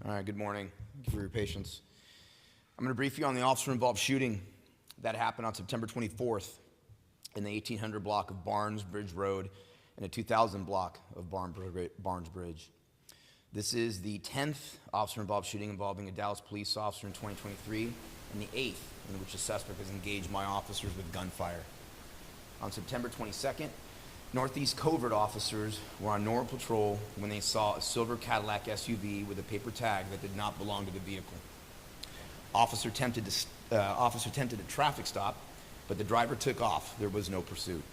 All right, good morning. Thank you for your patience. I'm going to brief you on the officer-involved shooting that happened on September 24th in the 1800 block of Barnes Bridge Road and the 2000 block of Barnes Bridge. This is the 10th officer-involved shooting involving a Dallas police officer in 2023 and the 8th in which a suspect has engaged my officers with gunfire. On September 22nd, Northeast covert officers were on normal patrol when they saw a silver Cadillac SUV with a paper tag that did not belong to the vehicle. Officer attempted a traffic stop, but the driver took off. There was no pursuit.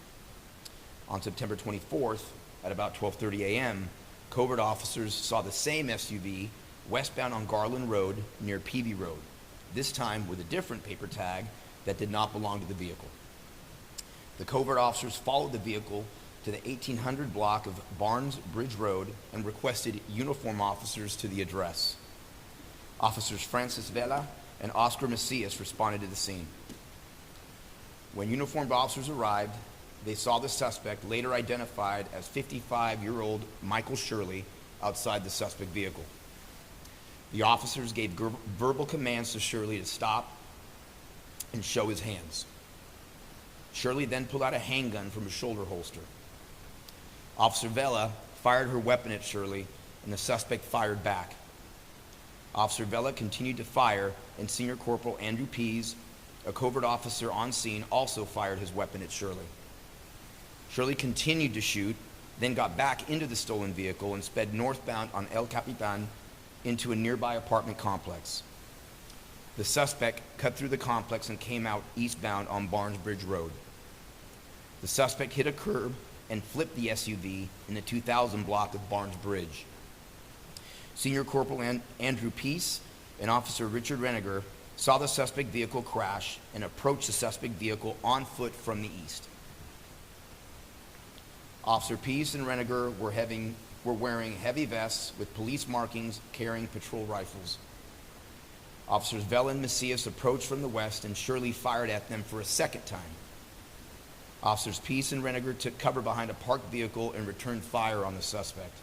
On September 24th, at about 12:30 a.m., covert officers saw the same SUV westbound on Garland Road near Peavy Road, this time with a different paper tag that did not belong to the vehicle. The covert officers followed the vehicle to the 1800 block of Barnes Bridge Road and requested uniform officers to the address. Officers Francis Vela and Oscar Macias responded to the scene. When uniformed officers arrived, they saw the suspect, later identified as 55-year-old Michael Shirley, outside the suspect vehicle. The officers gave verbal commands to Shirley to stop and show his hands. Shirley then pulled out a handgun from his shoulder holster. Officer Vela fired her weapon at Shirley, and the suspect fired back. Officer Vela continued to fire, and Senior Corporal Andrew Pease, a covert officer on scene, also fired his weapon at Shirley. Shirley continued to shoot, then got back into the stolen vehicle and sped northbound on El Capitan into a nearby apartment complex. The suspect cut through the complex and came out eastbound on Barnes Bridge Road. The suspect hit a curb and flipped the SUV in the 2000 block of Barnes Bridge. Senior Corporal Andrew Pease and Officer Richard Reniger saw the suspect vehicle crash and approached the suspect vehicle on foot from the east. Officer Pease and Reniger were wearing heavy vests with police markings, carrying patrol rifles. Officers Vela and Macias approached from the west and Shirley fired at them for a second time. Officers Pease and Reniger took cover behind a parked vehicle and returned fire on the suspect.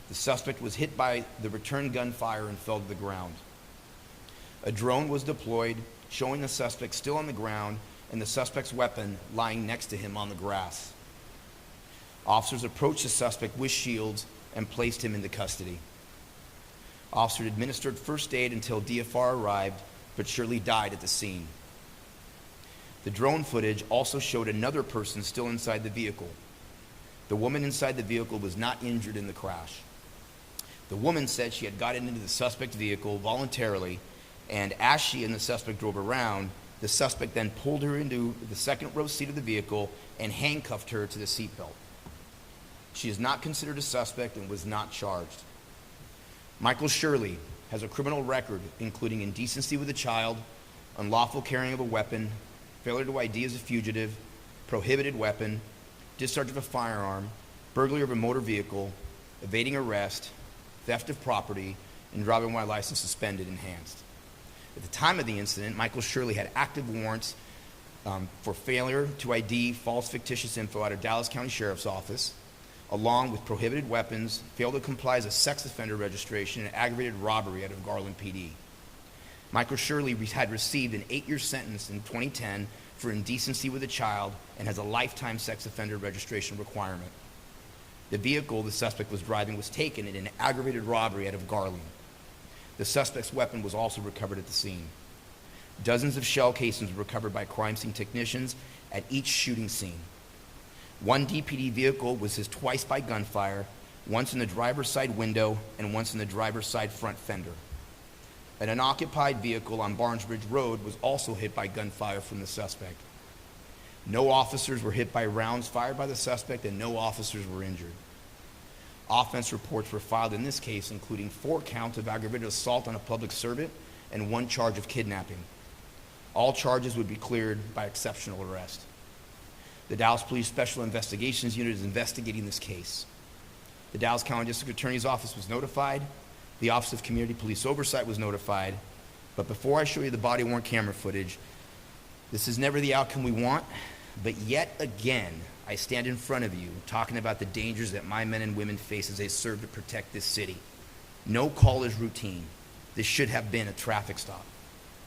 The suspect was hit by the return gunfire and fell to the ground. A drone was deployed, showing the suspect still on the ground and the suspect's weapon lying next to him on the grass. Officers approached the suspect with shields and placed him into custody. Officers administered first aid until DFR arrived, but Shirley died at the scene. The drone footage also showed another person still inside the vehicle. The woman inside the vehicle was not injured in the crash. The woman said she had gotten into the suspect vehicle voluntarily, and as she and the suspect drove around, the suspect then pulled her into the second row seat of the vehicle and handcuffed her to the seatbelt. She is not considered a suspect and was not charged. Michael Shirley has a criminal record including indecency with a child, unlawful carrying of a weapon, failure to ID as a fugitive, prohibited weapon, discharge of a firearm, burglary of a motor vehicle, evading arrest, theft of property, and driving while license suspended enhanced. At the time of the incident, Michael Shirley had active warrants for failure to ID false fictitious info out of Dallas County Sheriff's Office, along with prohibited weapons, failed to comply as a sex offender registration, and aggravated robbery out of Garland PD. Michael Shirley had received an 8-year sentence in 2010 for indecency with a child and has a lifetime sex offender registration requirement. The vehicle the suspect was driving was taken in an aggravated robbery out of Garland. The suspect's weapon was also recovered at the scene. Dozens of shell casings were recovered by crime scene technicians at each shooting scene. One DPD vehicle was hit twice by gunfire, once in the driver's side window and once in the driver's side front fender. An unoccupied vehicle on Barnes Bridge Road was also hit by gunfire from the suspect. No officers were hit by rounds fired by the suspect, and no officers were injured. Offense reports were filed in this case, including 4 counts of aggravated assault on a public servant and 1 charge of kidnapping. All charges would be cleared by exceptional arrest. The Dallas Police Special Investigations Unit is investigating this case. The Dallas County District Attorney's Office was notified. The Office of Community Police Oversight was notified. But before I show you the body-worn camera footage, this is never the outcome we want, but yet again, I stand in front of you talking about the dangers that my men and women face as they serve to protect this city. No call is routine. This should have been a traffic stop.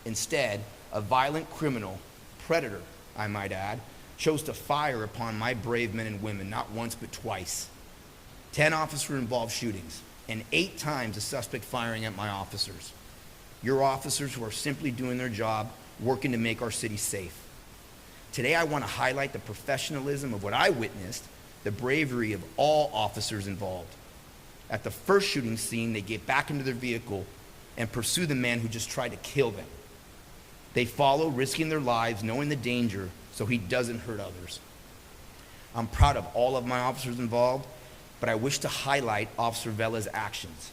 Instead, a violent criminal, predator, I might add, chose to fire upon my brave men and women, not once but twice. 10 officer-involved shootings, and 8 times a suspect firing at my officers. Your officers who are simply doing their job, working to make our city safe. Today I want to highlight the professionalism of what I witnessed, the bravery of all officers involved. At the first shooting scene, they get back into their vehicle and pursue the man who just tried to kill them. They follow, risking their lives, knowing the danger, so he doesn't hurt others. I'm proud of all of my officers involved, but I wish to highlight Officer Vela's actions.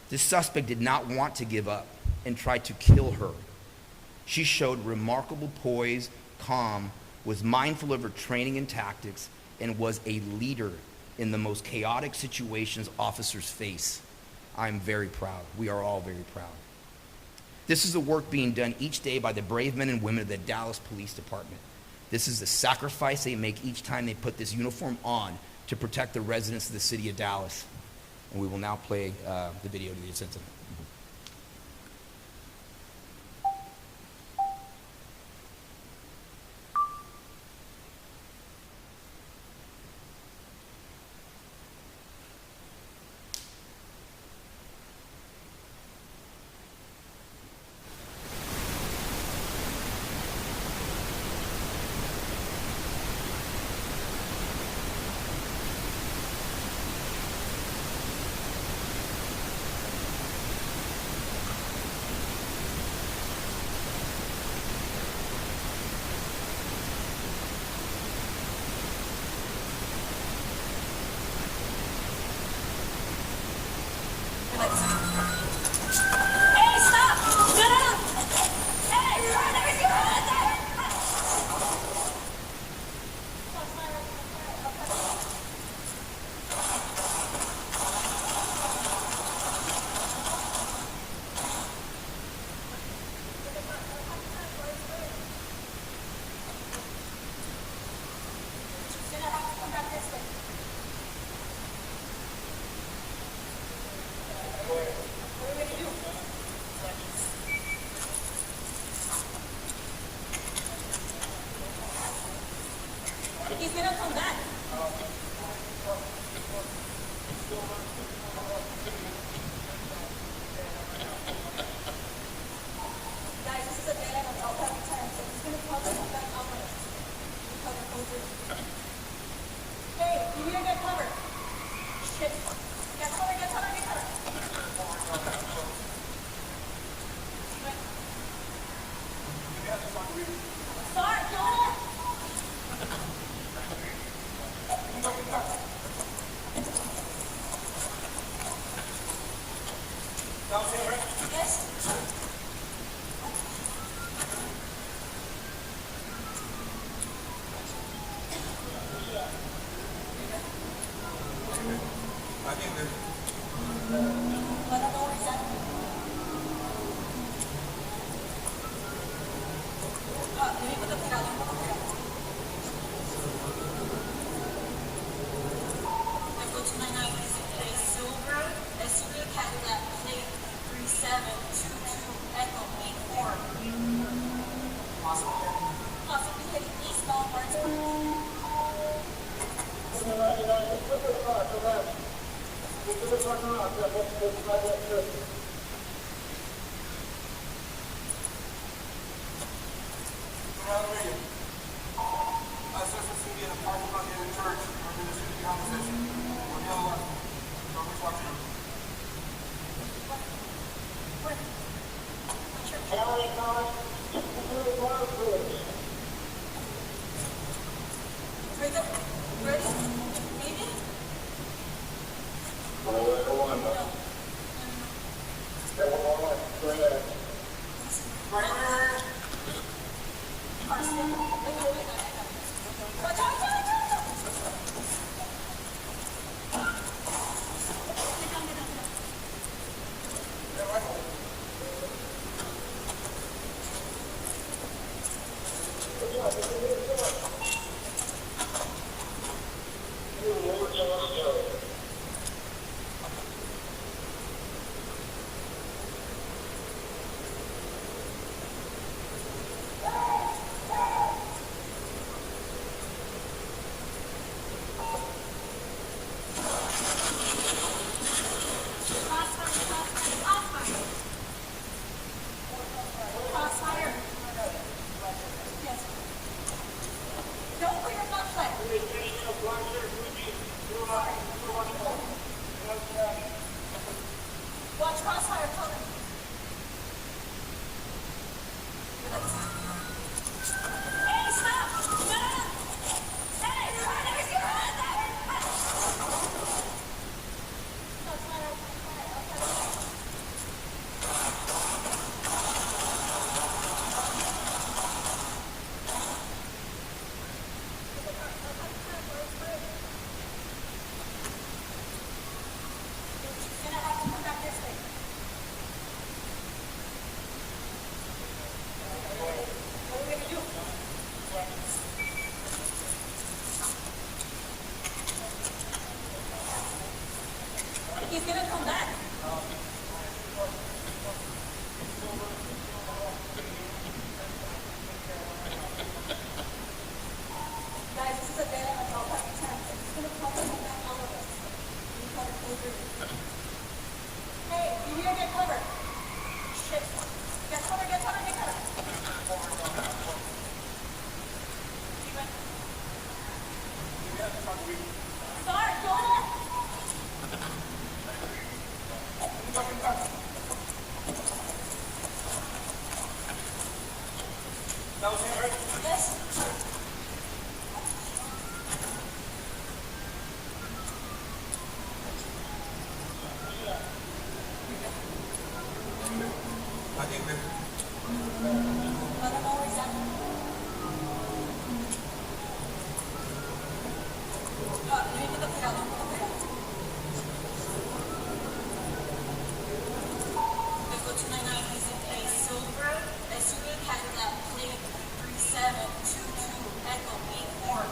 This suspect did not want to give up and tried to kill her. She showed remarkable poise, calm, was mindful of her training and tactics, and was a leader in the most chaotic situations officers face. I'm very proud. We are all very proud. This is the work being done each day by the brave men and women of the Dallas Police Department. This is the sacrifice they make each time they put this uniform on to protect the residents of the city of Dallas. And we will now play the video to this incident. He's gonna come back. Guys, this is a dead end on all every time, so he's gonna come back up on us. Hey, you need to get covered. Shit. Get cover, get cover, get cover. Sorry, go on. Yes. crossfire coming. Hey, stop! No! Hey, where is your hand? You're gonna have to come back this way. What are we gonna do? He's gonna come back. Guys, this is a dead end adult attempt. It's gonna come back all of us. We try to close your door. Hey, you need to get covered. Shit. Get covered, get covered, get covered. Steven. Sorry, go ahead. That was him, right? Yes. I think that I don't know where he's at. Let me put the pedal, let me put the pedal. Vehicle 299 is a silver SUV Cadillac plate 3722 Echo 84.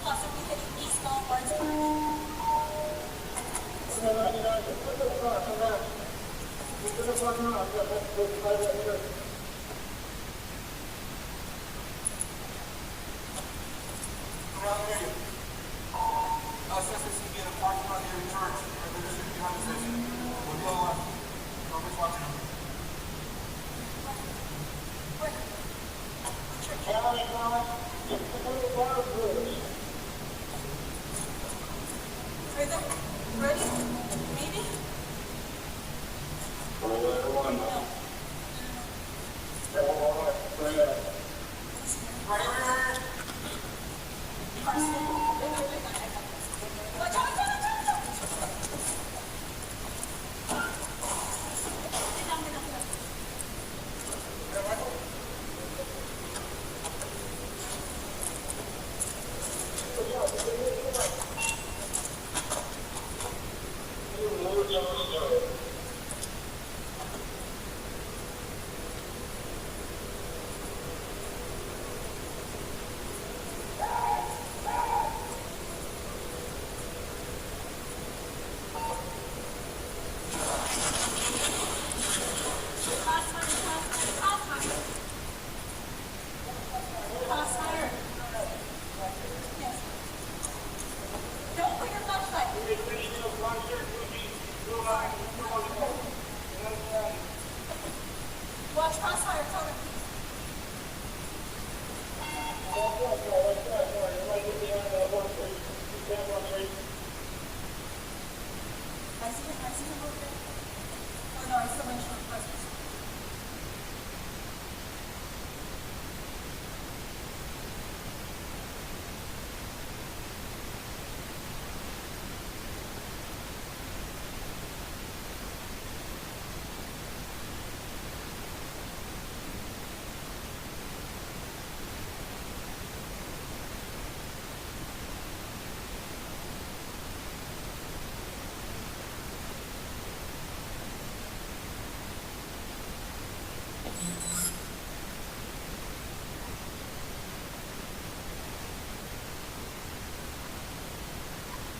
Possibly heading eastbound Warrensburg. around the area. Suspects can be in a parking lot near the church. They're just behind the station. We'll be on the left. Nobody's watching them. Right there. Ready? Maybe? Right. Watch out, watch out, watch out, watch out. Get down, get down, get down. Crossfire. Yes. Don't put your flashlight. Watch crossfire coming. I see him over there. Oh no, I still want to show the presence.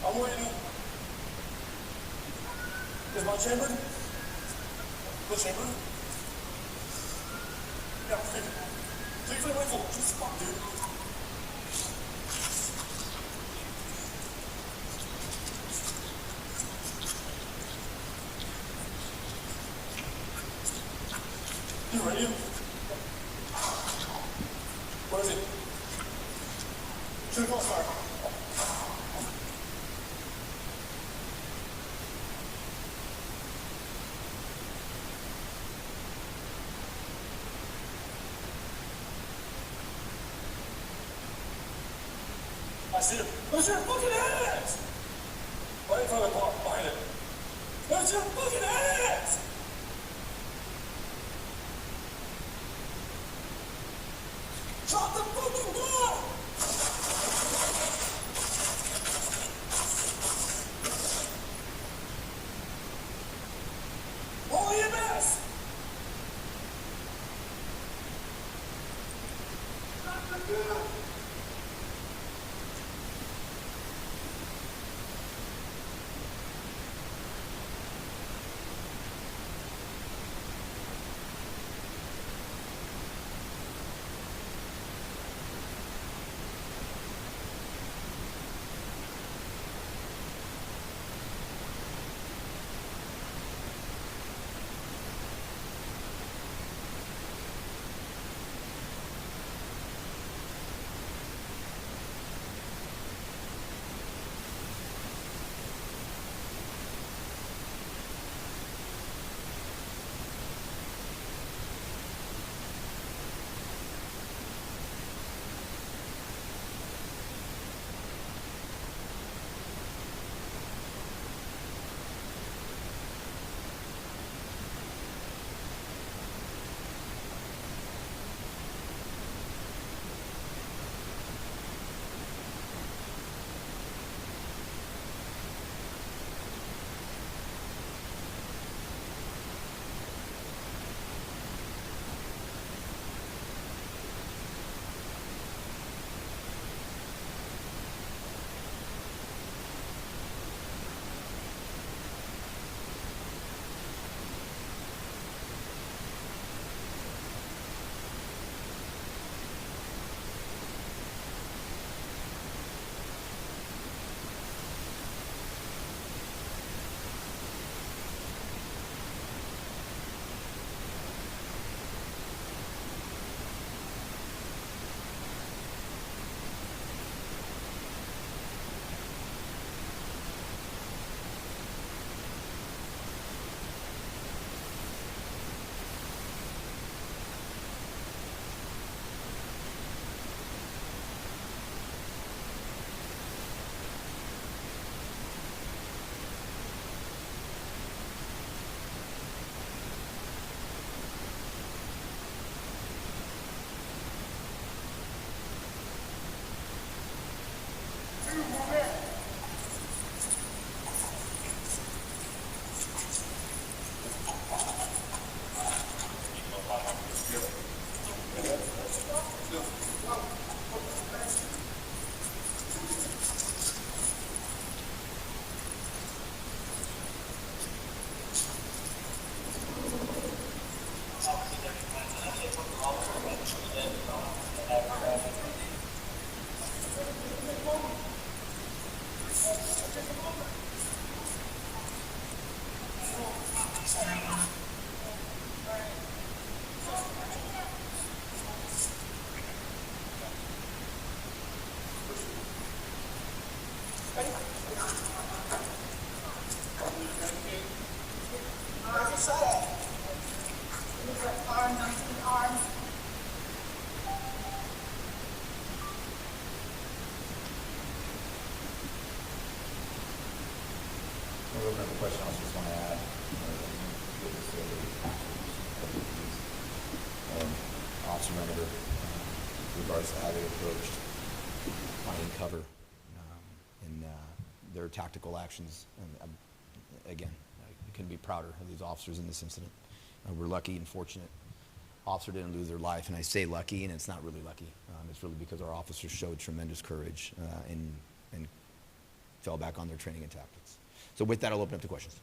I'm waiting. Is my chamber? The chamber? Yeah, take it. Take it for the rifle. Just fuck, dude. You ready? Where is it? Shoot crossfire. see him. Where's your fucking ass? Right in front of the car, behind it. Where's your fucking ass? Drop the fucking gun! Roll EMS! Drop the gun! Another question I was just want to add. Officer Renager, in regards to how they approached finding cover in their tactical actions. And again, I couldn't be prouder of these officers in this incident. We're lucky and fortunate. Officer didn't lose their life, and I say lucky, and it's not really lucky. It's really because our officers showed tremendous courage and fell back on their training and tactics. So with that, I'll open up to questions.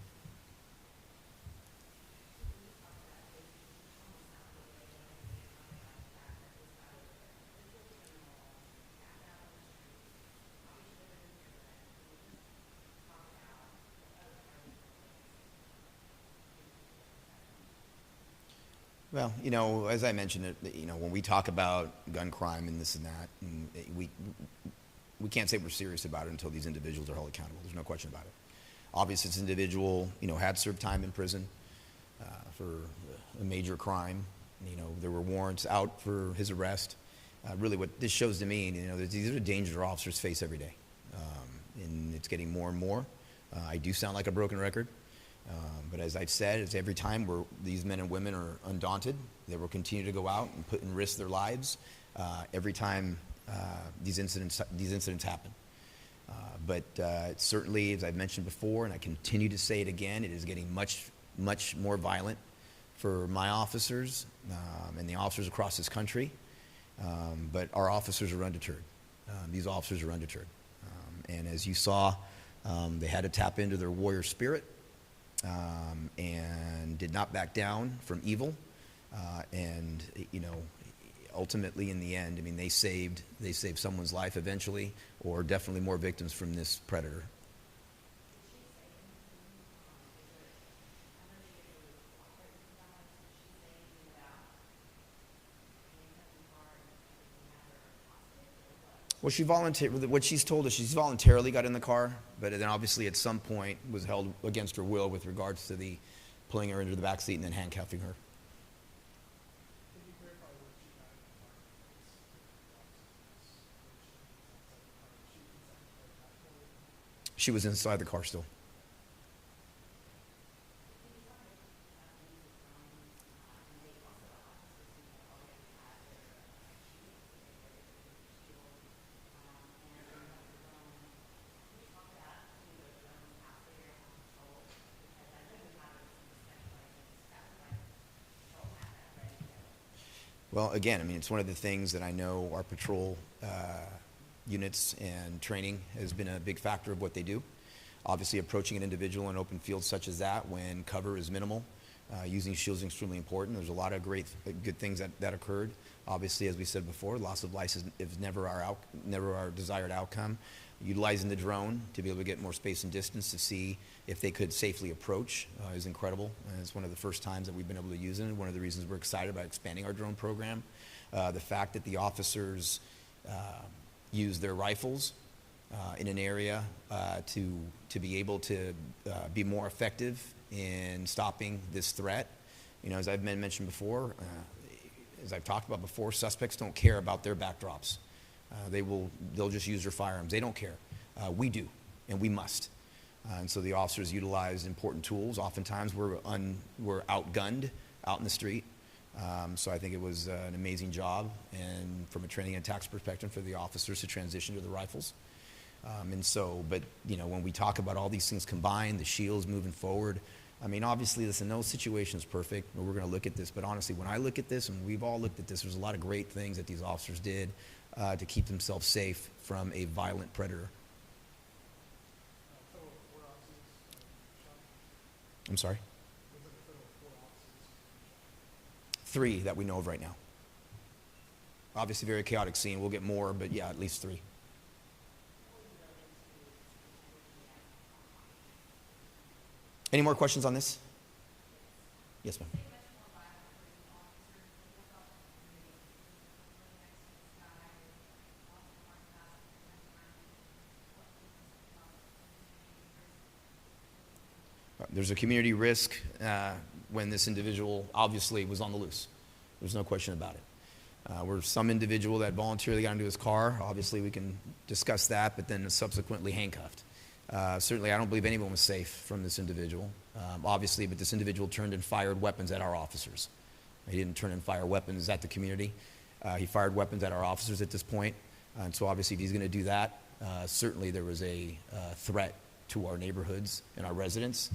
Well, as I mentioned, when we talk about gun crime and this and that, and we can't say we're serious about it until these individuals are held accountable. There's no question about it. Obviously, this individual, had served time in prison for a major crime. There were warrants out for his arrest. really what this shows to me, that these are the dangers our officers face every day. And it's getting more and more. I do sound like a broken record. But as I've said, it's every time these men and women are undaunted. They will continue to go out and put in risk their lives every time these incidents happen. But certainly, as I've mentioned before, and I continue to say it again, it is getting much, much more violent for my officers and the officers across this country. But our officers are undeterred. These officers are undeterred. And as you saw, they had to tap into their warrior spirit. And did not back down from evil, and ultimately in the end, they saved someone's life eventually, or definitely more victims from this predator. Well, what she's told us, she's voluntarily got in the car, but then obviously at some point was held against her will with regards to the pulling her into the back seat and then handcuffing her. She was inside the car still. Well, again, it's one of the things that I know our patrol units and training has been a big factor of what they do. Obviously, approaching an individual in open fields such as that when cover is minimal, using shields is extremely important. There's a lot of good things that occurred. Obviously, as we said before, loss of life is never our desired outcome. Utilizing the drone to be able to get more space and distance to see if they could safely approach is incredible. And it's one of the first times that we've been able to use it. And one of the reasons we're excited about expanding our drone program. The fact that the officers use their rifles in an area to be able to be more effective in stopping this threat. As I've mentioned before, as I've talked about before, suspects don't care about their backdrops. They'll just use their firearms. They don't care. We do, and we must. And so the officers utilize important tools. Oftentimes we're outgunned out in the street. So I think it was an amazing job, and from a training and tactics perspective, for the officers to transition to the rifles. But when we talk about all these things combined, the shields moving forward, obviously, listen, no situation is perfect. We're going to look at this, but honestly, when I look at this, and we've all looked at this, there's a lot of great things that these officers did to keep themselves safe from a violent predator. I'm sorry? 3 that we know of right now. Obviously, very chaotic scene. We'll get more, but yeah, at least 3. Any more questions on this? Yes, ma'am. There's a community risk when this individual obviously was on the loose. There's no question about it. Where some individual that voluntarily got into his car, obviously we can discuss that, but then subsequently handcuffed. Certainly, I don't believe anyone was safe from this individual, obviously, but this individual turned and fired weapons at our officers. He didn't turn and fire weapons at the community. He fired weapons at our officers at this point. And so obviously, if he's going to do that, certainly there was a threat to our neighborhoods and our residents,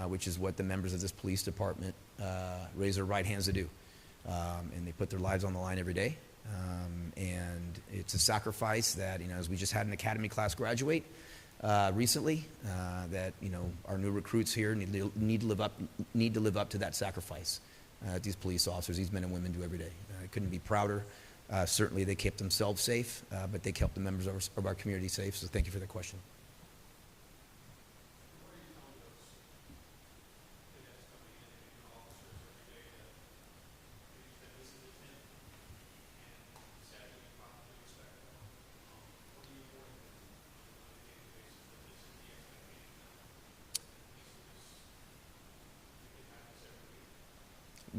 which is what the members of this police department raise their right hands to do. And they put their lives on the line every day. And it's a sacrifice that, as we just had an academy class graduate recently, that, our new recruits here need to live up to that sacrifice that these police officers, these men and women do every day. I couldn't be prouder. Certainly they kept themselves safe, but they kept the members of our community safe. So thank you for the question.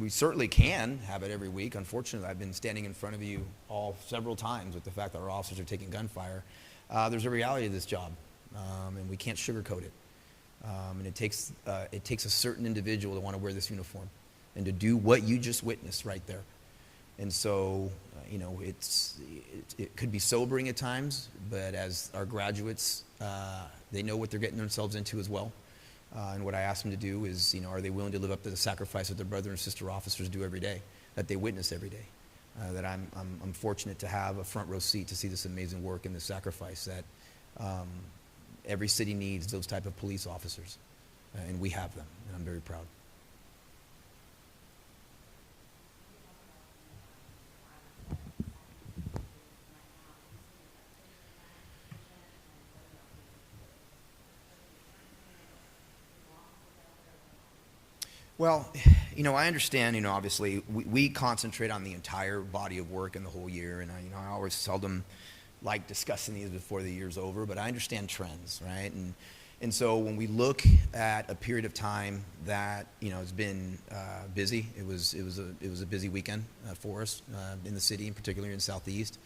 we certainly can have it every week. Unfortunately, I've been standing in front of you all several times with the fact that our officers are taking gunfire. There's a reality to this job, and we can't sugarcoat it. And it takes a certain individual to want to wear this uniform and to do what you just witnessed right there. And so, it could be sobering at times, but as our graduates, they know what they're getting themselves into as well. And what I ask them to do is, are they willing to live up to the sacrifice that their brother and sister officers do every day, that they witness every day? That I'm fortunate to have a front row seat to see this amazing work and the sacrifice that every city needs those type of police officers, and we have them, and I'm very proud. Well, I understand, obviously, we concentrate on the entire body of work in the whole year, and I always seldom like discussing these before the year's over, but I understand trends, right? And so when we look at a period of time that, has been busy, it was a busy weekend for us in the city, and particularly in Southeast.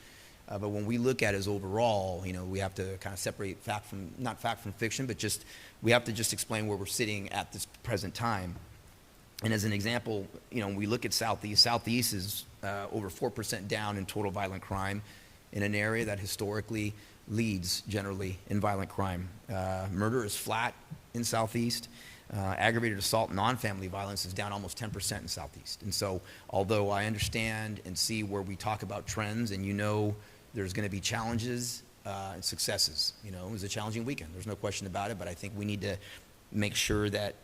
But when we look at it as overall, we have to kind of separate not fact from fiction, but we have to just explain where we're sitting at this present time. And as an example, when we look at Southeast is over 4% down in total violent crime in an area that historically leads generally in violent crime. Murder is flat in Southeast. Aggravated assault, non-family violence is down almost 10% in Southeast. And so, although I understand and see where we talk about trends, and there's going to be challenges and successes. It was a challenging weekend. There's no question about it. But I think we need to make sure that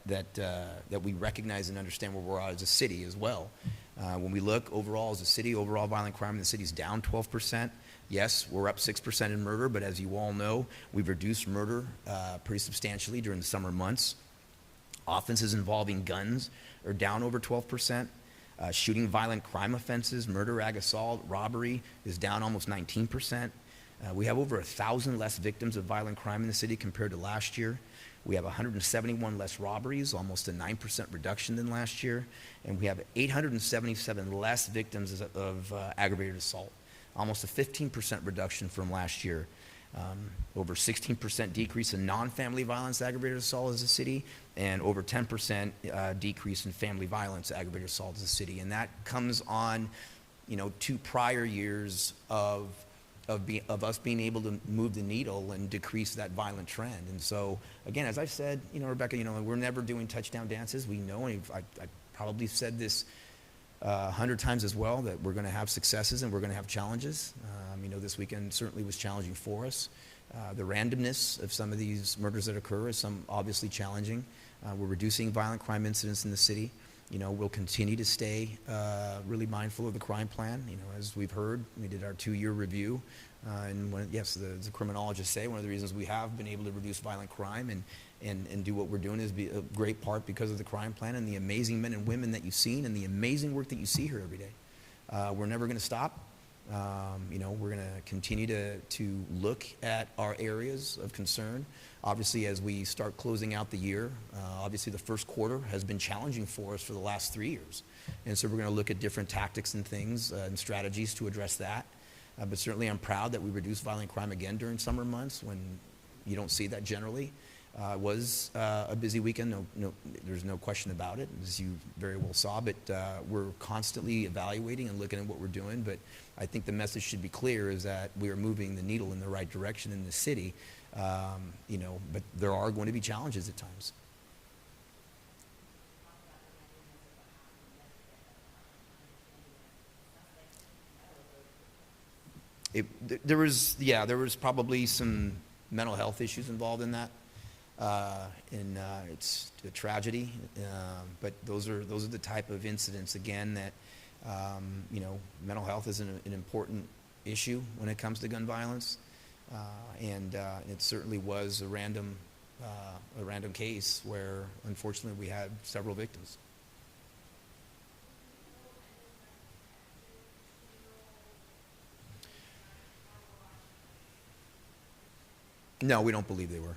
we recognize and understand where we're at as a city as well. When we look overall as a city, overall violent crime in the city is down 12%. Yes, we're up 6% in murder, but as you all know, we've reduced murder pretty substantially during the summer months. Offenses involving guns are down over 12%. Shooting violent crime offenses, murder, ag assault, robbery is down almost 19%. We have over 1,000 less victims of violent crime in the city compared to last year. We have 171 less robberies, almost a 9% reduction than last year. And we have 877 less victims of aggravated assault, almost a 15% reduction from last year. Over 16% decrease in non-family violence aggravated assault as a city, and over 10% decrease in family violence aggravated assault as a city. And that comes on, 2 prior years of us being able to move the needle and decrease that violent trend. And so, again, as I said, Rebecca, we're never doing touchdown dances. We know, and I probably said this 100 times as well, that we're going to have successes and we're going to have challenges. This weekend certainly was challenging for us. The randomness of some of these murders that occur is obviously challenging. We're reducing violent crime incidents in the city. We'll continue to stay really mindful of the crime plan. As we've heard, we did our 2-year review. The criminologists say one of the reasons we have been able to reduce violent crime and do what we're doing is a great part because of the crime plan and the amazing men and women that you've seen and the amazing work that you see here every day. We're never going to stop. We're going to continue to look at our areas of concern. Obviously, as we start closing out the year, obviously the first quarter has been challenging for us for the last 3 years. And so we're going to look at different tactics and things and strategies to address that. But certainly I'm proud that we reduced violent crime again during summer months when you don't see that generally. It was a busy weekend, there's no question about it, as you very well saw, but we're constantly evaluating and looking at what we're doing. But I think the message should be clear is that we are moving the needle in the right direction in the city, but there are going to be challenges at times. There was probably some mental health issues involved in that. It's a tragedy, but those are the type of incidents again that mental health is an important issue when it comes to gun violence, and it certainly was a random case where unfortunately we had several victims. No, we don't believe they were.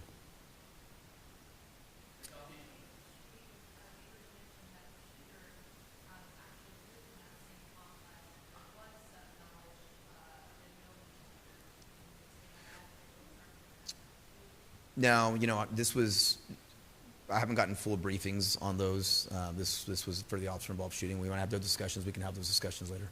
No, this was, I haven't gotten full briefings on those. This was for the officer involved shooting. We want to have those discussions. We can have those discussions later.